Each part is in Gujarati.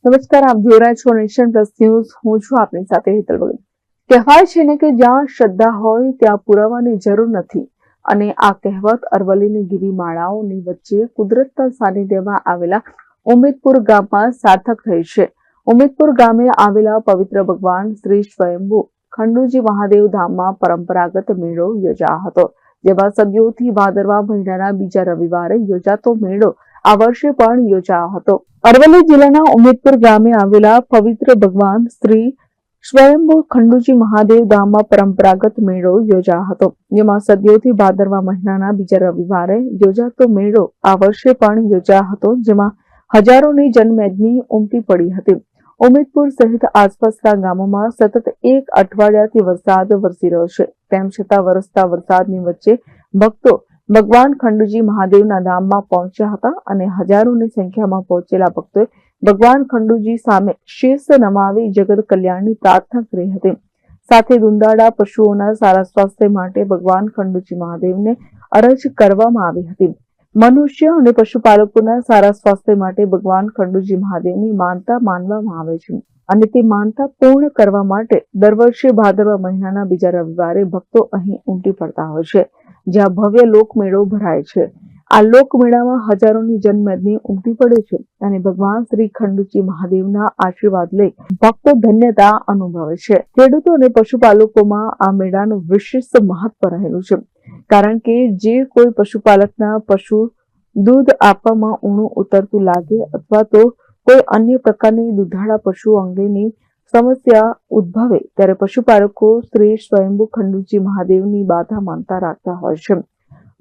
નમસ્કાર, આપ જોઈ રહ્યા છો નેશન પ્લસ ન્યૂઝ. હું છું આપની સાથે હેતલ ભગત. કહેવાય છે ને કે જ્યાં શ્રદ્ધા હોય ત્યાં પુરાવાની જરૂર નથી, અને આ કહેવત અરવલ્લીની ગિરિમાળાઓની વચ્ચે કુદરતના સાનિધ્યમાં આવેલા ઉમેદપુર ગામમાં સાર્થક થઈ છે. ઉમેદપુર ગામે આવેલા પવિત્ર ભગવાન શ્રી સ્વયંભુ ખંડુજી મહાદેવ ધામમાં પરંપરાગત મેળો યોજાયો હતો, જેમાં સદીઓથી ભાદરવા મહિનાના બીજા રવિવારે યોજાતો મેળો આ વર્ષે પણ યોજાયો હતો. અરવલ્લી જિલ્લાના ઉમેદપુર ગામે આવેલા પવિત્ર ભગવાન શ્રી સ્વયંભુ ખંડુજી મહાદેવ ધામમાં પરંપરાગત મેળો યોજાયો હતો, જેમાં સદીઓથી ભાદરવા મહિનાના બીજા રવિવારે યોજાતો મેળો આ વર્ષે પણ યોજાયો હતો, જેમાં હજારોની જનમેદની ઉમટી પડી હતી. ઉમેદપુર સહિત આસપાસના ગામોમાં સતત એક અઠવાડિયાથી વરસાદ વરસી રહ્યો છે. તેમ છતાં વરસતા વરસાદની વચ્ચે ભક્તો ભગવાન ખંડુજી મહાદેવના ધામમાં પહોંચ્યા હતા, અને હજારોની સંખ્યામાં પહોંચેલા ભક્તોએ ભગવાન ખંડુજી સામે શીશ નમાવી જગત કલ્યાણની પ્રાર્થના કરી હતી. સાથે દુંદાળા પશુઓના સારા સ્વાસ્થ્ય માટે ભગવાન ખંડુજી મહાદેવને અરજ કરવામાં આવી હતી. મનુષ્ય અને પશુપાલકોના સારા સ્વાસ્થ્ય માટે ભગવાન ખંડુજી મહાદેવની માનતા માનવામાં આવે છે, અને તે માનતા પૂર્ણ કરવા માટે દર વર્ષે ભાદરવા મહિનાના બીજા રવિવારે ભક્તો અહીં ઉમટી પડતા હોય છે, જ્યાં ભવ્ય લોકમેળો ભરાય છે. આ લોકમેળામાં હજારોની જનમેદની ઉમટી પડે છે, અને ભગવાન શ્રી ખંડુજી મહાદેવના આશીર્વાદ લઈ ભક્તો ધન્યતા અનુભવે છે. ખેડૂતો અને પશુપાલકોમાં આ મેળાનું વિશિષ્ટ મહત્વ રહેલું છે, કારણ કે જે કોઈ પશુપાલકના પશુ દૂધ આપવામાં ઊણું ઉતરતું લાગે, અથવા તો કોઈ અન્ય પ્રકારની દુધાળા પશુ અંગેની સમસ્યા ઉદ્ભવે, ત્યારે પશુપાલકો શ્રી સ્વયંભુ ખંડુજી મહાદેવની બાધા માનતા રાખતા હોય છે.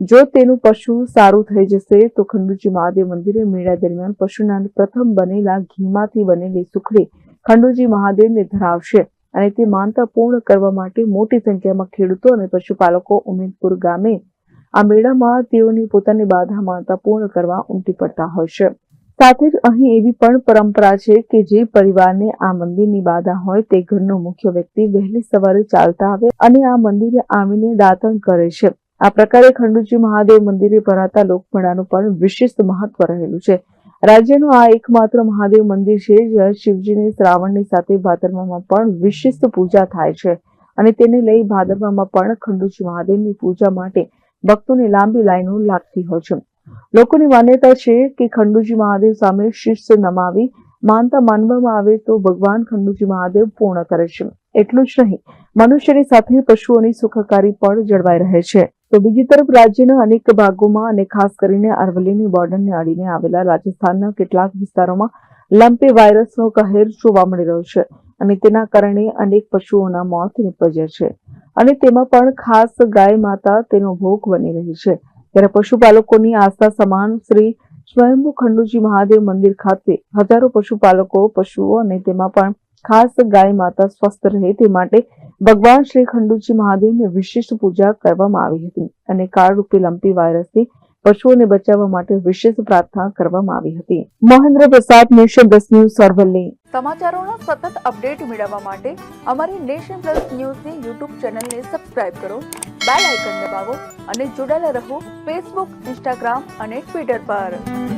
જો તેનું પશુ સારું થઈ જશે તો ખંડુજી મહાદેવ મંદિરે મેળા દરમિયાન પશુના પ્રથમ બનેલા ઘીમાંથી બનેલી સુખડી ખંડુજી મહાદેવને ધરાવશે, અને તે માનતા પૂર્ણ કરવા માટે મોટી સંખ્યામાં ખેડૂતો અને પશુપાલકો ઉમેદપુર ગામે આ મેળામાં તેઓની પોતાની બાધા માનતા પૂર્ણ કરવા ઉમટી પડતા હોય છે. સાથે જ અહીં એવી પણ પરંપરા છે કે જે પરિવારને આ મંદિરની બાધા હોય તે ઘરનો મુખ્ય વ્યક્તિ વહેલી સવારે ચાલતા આવે અને આ મંદિરે આવીને દાતણ કરે છે. આ પ્રકારે ખંડુજી મહાદેવ મંદિરે ભરાતા લોકમેળાનું પણ વિશિષ્ટ મહત્વ રહેલું છે. રાજ્યનું આ એકમાત્ર મહાદેવ મંદિર છે જ્યાં શિવજીની શ્રાવણની સાથે ભાદરવામાં પણ વિશિષ્ટ પૂજા થાય છે, અને તેને લઈ ભાદરવામાં પણ ખંડુજી મહાદેવની પૂજા માટે ભક્તોની લાંબી લાઈનો લાગતી હોય છે. લોકોની માન્યતા છે કે ખંડુજી મહાદેવ સામે શીશ નમાવી માનતા માનવામાં આવે તો ભગવાન ખંડુજી મહાદેવ પૂર્ણ કરે છે. એટલું જ નહીં, મનુષ્યની સાથે પશુઓની સુખાકારી પણ જળવાઈ રહે છે. તો બીજી તરફ રાજ્યના અનેક ભાગોમાં અને ખાસ કરીને અરવલ્લીની બોર્ડરને અડીને આવેલા રાજસ્થાનના કેટલાક વિસ્તારોમાં લંપી વાયરસનો કહેર જોવા મળી રહ્યો છે, અને તેના કારણે અનેક પશુઓના મોત નિપજ્યા છે, અને તેમાં પણ ખાસ ગાય માતા તેનો ભોગ બની રહી છે. ત્યારે પશુપાલકોની આસ્થા સમાન શ્રી સ્વયંભુ ખંડુજી મહાદેવ મંદિર ખાતે હજારો પશુપાલકો પશુઓ અને તેમાં પણ ખાસ ગાય માતા સ્વસ્થ રહે તે માટે ભગવાન શ્રી ખંડુજી મહાદેવની વિશિષ્ટ પૂજા કરવામાં આવી હતી, અને કાળરૂપી લંપી વાયરસથી પશુઓને બચાવવા માટે વિશેષ પ્રાર્થના કરવામાં આવી હતી. મહેન્દ્ર પ્રસાદ, નેશન પ્લસ ન્યૂઝ, અરવલ્લી. સમાચારોનો સતત અપડેટ મેળવવા માટે અમારી નેશન પ્લસ ન્યૂઝની યુટ્યુબ ચેનલને સબસ્ક્રાઇબ કરો, બેલ આઇકન દબાવો અને જોડાયેલા રહો ફેસબુક, ઇન્સ્ટાગ્રામ અને ટ્વિટર પર.